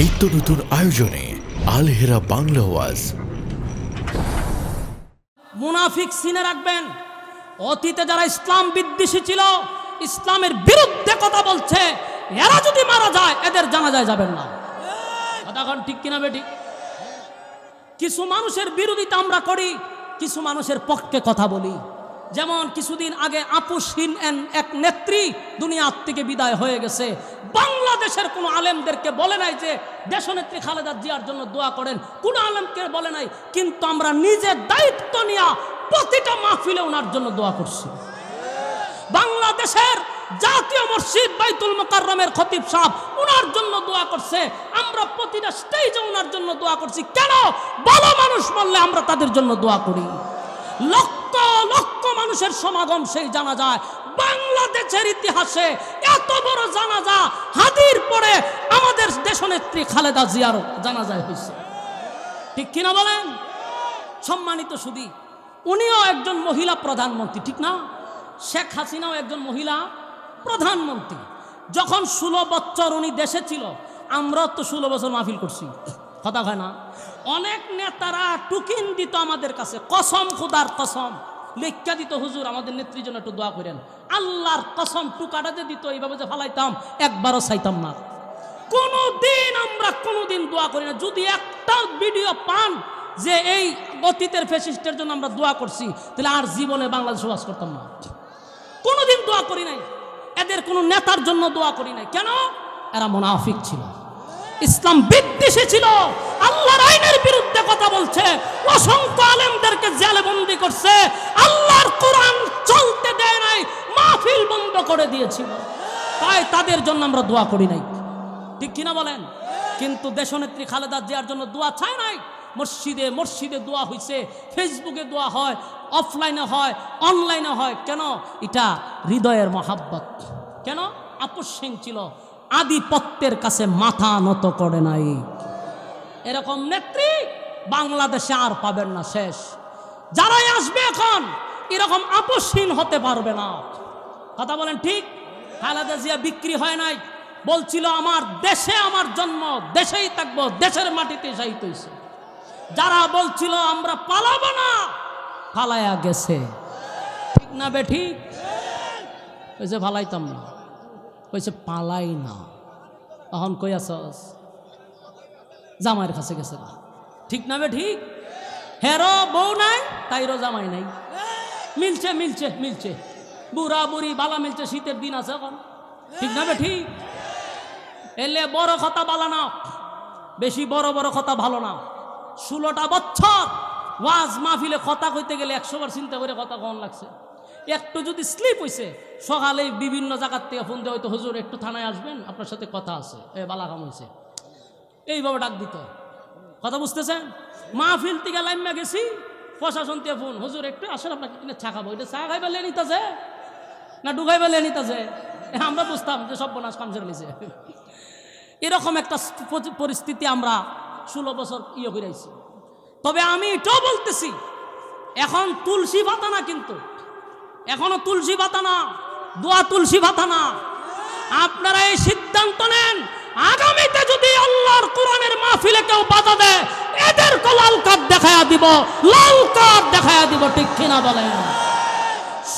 নিত্য নতুন আয়োজনে আল হেরা বাংলা ওয়াজ। মুনাফিক চিনে রাখবেন, অতীতে যারা ইসলাম বিদ্বেষী ছিল, ইসলামের বিরুদ্ধে কথা বলছে, এরা যদি মারা যায় এদের জানাজায় যাবেন না। কথাখন ঠিক কিনা বেঠিক? কিছু মানুষের বিরোধিতা আমরা করি, কিছু মানুষের পক্ষে কথা বলি। যেমন কিছুদিন আগে আপুসহীন এক নেত্রী দুনিয়ার থেকে বিদায় হয়ে গেছে। বাংলাদেশের কোনো আলেমদেরকে বলে নাই যে দেশনেত্রী খালেদা জিয়ার জন্য দোয়া করেন, কোনো আলেমকে বলে নাই, কিন্তু আমরা নিজের দায়িত্ব নিয়ে প্রতিটা মাহফিলে ওনার জন্য দোয়া করছি। বাংলাদেশের জাতীয় মসজিদ বাইতুল মুকাররমের খতিব সাহেব ওনার জন্য দোয়া করছে, আমরা প্রতিটা স্টেজে ওনার জন্য দোয়া করছি। কেন? ভালো মানুষ বললে আমরা তাদের জন্য দোয়া করি। লক্ষ লক্ষ মানুষের সমাগম সেই জানাজায়। বাংলাদেশের ইতিহাসে এত বড় জানাজা হাদির পরে আমাদের দেশনেত্রী খালেদা জিয়ার জানাজায় হয়েছে। ঠিক কিনা বলেন? সম্মানিত সুধী, উনিও একজন মহিলা প্রধানমন্ত্রী, ঠিক না? শেখ হাসিনাও একজন মহিলা প্রধানমন্ত্রী। যখন 16 বছর উনি দেশে ছিল, আমরাও তো 16 বছর মাহফিল করছি। কথা হয় না? অনেক নেতারা টুকিন দিত আমাদের কাছে, কসম, খুদার কসম লেখা দিত, হুজুর আমাদের নেত্রীর জন্য একটু দোয়া করেন। আল্লাহর কসম, টুকাটা যে দিত এইভাবে যে ফালাইতাম, একবারও চাইতাম না। কোনোদিন আমরা কোনোদিন দোয়া করি না। যদি একটা ভিডিও পান যে এই অতীতের ফ্যাসিস্টের জন্য আমরা দোয়া করছি, তাহলে আর জীবনে বাংলাদেশ বাস করতাম না। কোনোদিন দোয়া করি নাই, এদের কোনো নেতার জন্য দোয়া করি নাই। কেন? এরা মুনাফিক ছিল, ইসলাম বিদ্বেষী ছিল, আল্লাহর আইনের বিরুদ্ধে কথা বলছে, অসংখ্য আলেমদেরকে জেলে বন্দী করছে, আল্লাহর কোরআন চলতে দেয় নাই, মাহফিল বন্ধ করে দিয়েছিল। তাই তাদের জন্য আমরা দোয়া করি নাই। ঠিক কিনা বলেন? কিন্তু দেশনেত্রী খালেদা জিয়ার জন্য দোয়া চাই নাই। মসজিদে মসজিদে দোয়া হয়েছে, ফেসবুকে দোয়া হয়, অফলাইনে হয়, অনলাইনে হয়। কেন? এটা হৃদয়ের মহাব্বত। কেন? আপুসহীন ছিল, আধিপত্যের কাছে মাথা নত করে নাই। এরকম নেত্রী বাংলাদেশে আর পাবেন না, শেষ। যারাই আসবে এখন এরকম আপুসহীন হতে পারবে না। কথা বলেন ঠিক? খালেদা জিয়া বিক্রি হয় নাই, বলছিল আমার দেশে আমার জন্ম, দেশেই থাকবো, দেশের মাটিতে শহীদ হয়েছে। যারা বলছিল আমরা পালাবো না, পালায়া গেছে। ঠিক না বে ঠিক? কইছে পালাইতাম না, কইছে পালাই না। এখন কই আছস? জামাইয়ের কাছে গেছে। ঠিক না বে ঠিক? হেরো বউ নাই, তাইরও জামাই নাই। মিলছে মিলছে মিলছে, বুড়া বুড়ি বালা মিলছে, শীতের দিন আছে এখন। ঠিক না বে ঠিক? এলে বড় কথা বালা না, বেশি বড় বড় কথা ভালো না। 16টা বছর ওয়াজ মাহফিলে কথা কইতে গেলে 100 বার চিন্তা করে কথা কন লাগছে। একটু যদি স্লিপ হয়েছে, সকালে বিভিন্ন জায়গার থেকে ফোন দেওয়া হয়তো, হুজুর একটু থানায় আসবেন, আপনার সাথে কথা আছে, এ বালা কাম হয়েছে, এইভাবে ডাক দিত। কথা বুঝতেছেন? মাহফিল থেকে লাইমা গেছি, প্রশাসন থেকে ফোন, হুজুর একটু আসেন, আপনাকে কিনে চা খাবো। এটা চা খাইবা লে নিতেছে না ডুগাইবা লে নিতেছে? আমরা বুঝতাম যে সব বনাস কাম ছেড়ে নিছে। এরকম একটা পরিস্থিতি আমরা 16 বছর করে আইছি। তবে আমি এটাও বলতেছি, এখন তুলসী পাতা না, কিন্তু এখনো তুলসী পাতা না, দোয়া তুলসী পাতা না। আপনারা এই সিদ্ধান্ত নেন, আগামীতে যদি আল্লাহর কোরআনের মাহফিলে কেউ বাধা দেয়, এদেরকে লাল কার্ড দেখায়া দিব, লাল কার্ড দেখায়া দিব। ঠিক কিনা বলেন?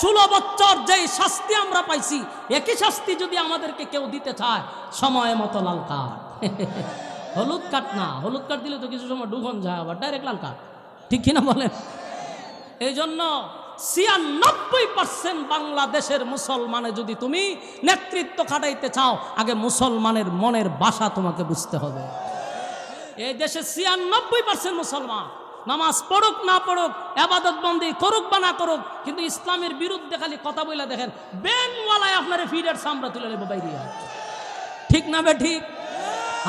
16 বছর যেই শাস্তি আমরা পাইছি, একই শাস্তি যদি আমাদেরকে কেউ দিতে চায়, সময় মতো লাল কার্ড। হলুদ কার্ড না, হলুদ কার্ড দিলে তো কিছু সময় ডুখন যায়, আবার ডাইরেক্ট লাল কার্ড। ঠিক কিনা বলেন? এই জন্য 96% বাংলাদেশের মুসলমানে যদি তুমি নেতৃত্ব খাটাইতে চাও, আগে মুসলমানের মনের ভাষা তোমাকে বুঝতে হবে। এই দেশে 96% মুসলমান নামাজ পড়ুক না পড়ুক, ইবাদত বন্দি করুক বা না করুক, কিন্তু ইসলামের বিরুদ্ধে খালি কথা বলে দেখেন, বেনওয়ালায় আপনার ফিডের সামরা তুলে নেব বাইরে। ঠিক না বে ঠিক?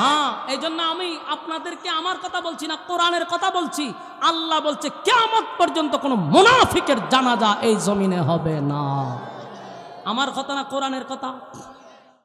হ্যাঁ, এই জন্য আমি আপনাদেরকে আমার কথা বলছি না, কোরআনের কথা বলছি। আল্লাহ বলছে কিয়ামত পর্যন্ত কোনো মুনাফিকের জানাজা এই জমিনে হবে না। আমার কথা না, কোরআনের কথা।